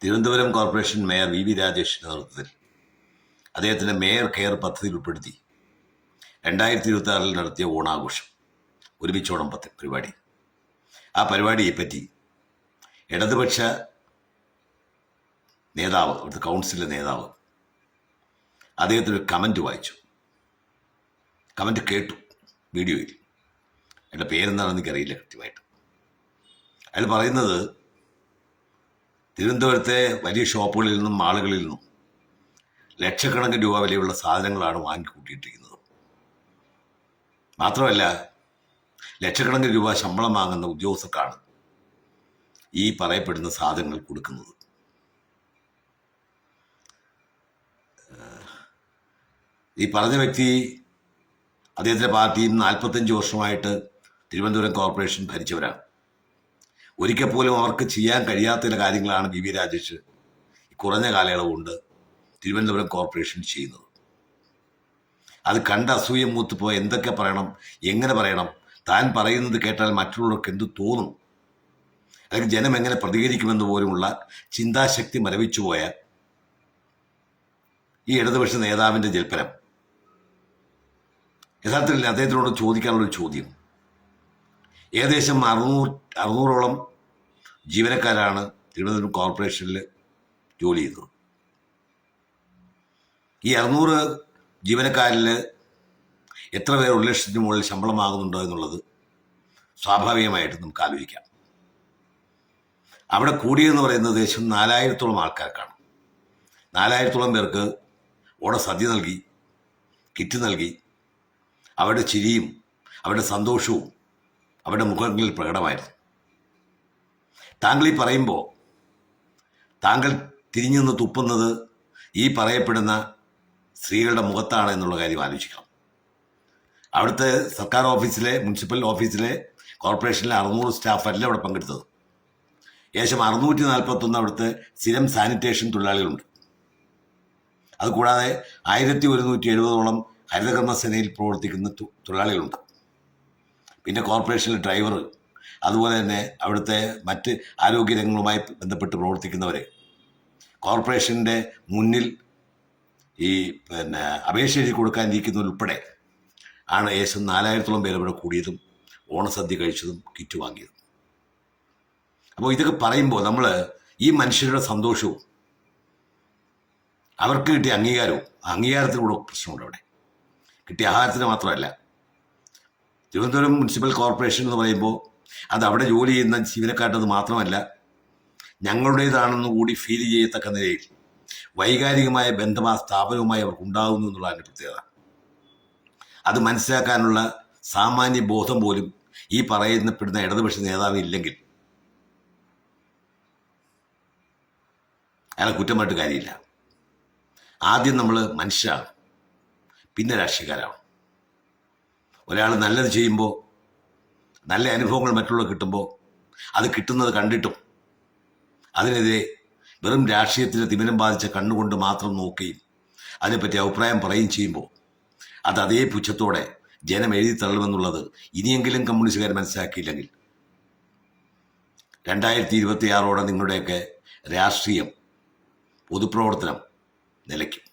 Thiruvananthapuram corporation mayor V രാജേഷിന്റെ നേതൃത്വത്തിൽ അദ്ദേഹത്തിന്റെ മേയർ കെയർ പദ്ധതിയിൽ ഉൾപ്പെടുത്തി 2026 നടത്തിയ ഓണാഘോഷം ഒരുമിച്ചോണം പരിപാടി. ആ പരിപാടിയെപ്പറ്റി ഇടതുപക്ഷ നേതാവ്, അവിടുത്തെ കൗൺസിലിലെ നേതാവ്, അദ്ദേഹത്തിനൊരു കമൻറ്റ് വായിച്ചു. കമൻറ്റ് കേട്ടു വീഡിയോയിൽ. എൻ്റെ പേരെന്താണെന്ന് എനിക്കറിയില്ല കൃത്യമായിട്ട്. അയാൾ പറയുന്നത് തിരുവനന്തപുരത്തെ വലിയ ഷോപ്പുകളിൽ നിന്നും മാളുകളിൽ നിന്നും ലക്ഷക്കണക്കിന് രൂപ വിലയുള്ള സാധനങ്ങളാണ് വാങ്ങിക്കൂട്ടിയിട്ടിരിക്കുന്നത്. മാത്രമല്ല, ലക്ഷക്കണക്കിന് രൂപ ശമ്പളം വാങ്ങുന്ന ഉദ്യോഗസ്ഥർക്കാണ് ഈ പറയപ്പെടുന്ന സാധനങ്ങൾ കൊടുക്കുന്നത്. ഈ പറഞ്ഞ വ്യക്തി അദ്ദേഹത്തിൻ്റെ പാർട്ടിയിൽ 45 വർഷമായിട്ട് തിരുവനന്തപുരം കോർപ്പറേഷൻ ഭരിച്ചവരാണ്. ഒരിക്കൽ പോലും അവർക്ക് ചെയ്യാൻ കഴിയാത്ത ചില കാര്യങ്ങളാണ് വി രാജേഷ് കുറഞ്ഞ കാലയളവ് കൊണ്ട് തിരുവനന്തപുരം കോർപ്പറേഷൻ ചെയ്യുന്നത്. അത് കണ്ട് അസൂയ മൂത്തുപ്പോൾ എന്തൊക്കെ പറയണം, എങ്ങനെ പറയണം, താൻ പറയുന്നത് കേട്ടാൽ മറ്റുള്ളവർക്ക് എന്ത് തോന്നും, അല്ലെങ്കിൽ ജനം എങ്ങനെ പ്രതികരിക്കുമെന്ന് പോലുമുള്ള ചിന്താശക്തി മരവിച്ചുപോയ ഈ ഇടതുപക്ഷ നേതാവിൻ്റെ ജൽപ്പനം യഥാർത്ഥത്തിൽ അദ്ദേഹത്തിനോട് ചോദിക്കാനുള്ളൊരു ചോദ്യം. ഏകദേശം 600ഓളം ജീവനക്കാരാണ് തിരുവനന്തപുരം കോർപ്പറേഷനിൽ ജോലി ചെയ്തത്. ഈ 600 ജീവനക്കാരിൽ എത്ര പേർ 1 ലക്ഷത്തിന് മുകളിൽ ശമ്പളം വാങ്ങുന്നുണ്ടോ എന്നുള്ളത് സ്വാഭാവികമായിട്ട് നമുക്ക് ആലോചിക്കാം. അവിടെ കൂടിയെന്ന് പറയുന്നത് ഏകദേശം 4000ഓളം ആൾക്കാർക്കാണ്. 4000ഓളം പേർക്ക് ഓണസദ്യ നൽകി, കിറ്റ് നൽകി. അവരുടെ ചിരിയും അവരുടെ സന്തോഷവും അവരുടെ മുഖങ്ങളിൽ പ്രകടമായിരുന്നു. താങ്കൾ ഈ പറയുമ്പോൾ താങ്കൾ തിരിഞ്ഞു നിന്ന് തുപ്പുന്നത് ഈ പറയപ്പെടുന്ന സ്ത്രീകളുടെ മുഖത്താണ് എന്നുള്ള കാര്യം ആലോചിക്കണം. അവിടുത്തെ സർക്കാർ ഓഫീസിലെ, മുനിസിപ്പൽ ഓഫീസിലെ, കോർപ്പറേഷനിലെ 600 സ്റ്റാഫല്ല അവിടെ പങ്കെടുത്തത്. ഏകദേശം 641 അവിടുത്തെ സ്ഥിരം സാനിറ്റേഷൻ തൊഴിലാളികളുണ്ട്. അതുകൂടാതെ 1170ഓളം ഹരിതകർമ്മസേനയിൽ പ്രവർത്തിക്കുന്ന തൊഴിലാളികളുണ്ട്. പിന്നെ കോർപ്പറേഷനിലെ ഡ്രൈവർ, അതുപോലെ തന്നെ അവിടുത്തെ മറ്റ് ആരോഗ്യരംഗങ്ങളുമായി ബന്ധപ്പെട്ട് പ്രവർത്തിക്കുന്നവർ, കോർപ്പറേഷൻ്റെ മുന്നിൽ ഈ അപേക്ഷ എഴുതി കൊടുക്കാനിരിക്കുന്നവരുൾപ്പെടെ ആണ് ഏകദേശം 4000ഓളം പേര് ഇവിടെ കൂടിയതും ഓണസദ്യ കഴിച്ചതും കിറ്റ് വാങ്ങിയതും. അപ്പോൾ ഇതൊക്കെ പറയുമ്പോൾ നമ്മൾ ഈ മനുഷ്യരുടെ സന്തോഷവും അവർക്ക് കിട്ടിയ അംഗീകാരത്തിനൂടെ പ്രശ്നമുണ്ട്. അവിടെ കിട്ടിയ ആഹാരത്തിന് മാത്രമല്ല, തിരുവനന്തപുരം മുനിസിപ്പൽ കോർപ്പറേഷൻ എന്ന് പറയുമ്പോൾ അത് അവിടെ ജോലി ചെയ്യുന്ന ജീവനക്കാരത് മാത്രമല്ല, ഞങ്ങളുടേതാണെന്ന് കൂടി ഫീൽ ചെയ്യത്തക്ക നിലയിൽ വൈകാരികമായ ബന്ധം ആ സ്ഥാപനവുമായി അവർക്ക് ഉണ്ടാകുന്നു എന്നുള്ളതിൻ്റെ പ്രത്യേകത. അത് മനസ്സിലാക്കാനുള്ള സാമാന്യ ബോധം പോലും ഈ പറയുന്നപ്പെടുന്ന ഇടതുപക്ഷ നേതാവ് ഇല്ലെങ്കിൽ അയാളെ കുറ്റമായിട്ട് കാര്യമില്ല. ആദ്യം നമ്മൾ മനുഷ്യരാണ്, പിന്നെ രാഷ്ട്രീയക്കാരാണ്. ഒരാൾ നല്ലത് ചെയ്യുമ്പോൾ, നല്ല അനുഭവങ്ങൾ മറ്റുള്ളവർ കിട്ടുമ്പോൾ, അത് കിട്ടുന്നത് കണ്ടിട്ടും അതിനെതിരെ വെറും രാഷ്ട്രീയത്തിന് തിമിരം ബാധിച്ച കണ്ണുകൊണ്ട് മാത്രം നോക്കുകയും അതിനെപ്പറ്റി അഭിപ്രായം പറയുകയും ചെയ്യുമ്പോൾ അത് അതേ പുച്ഛത്തോടെ ജനം എഴുതി തള്ളുമെന്നുള്ളത് ഇനിയെങ്കിലും കമ്മ്യൂണിസ്റ്റുകാർ മനസ്സിലാക്കിയില്ലെങ്കിൽ 2026 നിങ്ങളുടെയൊക്കെ രാഷ്ട്രീയം, പൊതുപ്രവർത്തനം നിലയ്ക്കും.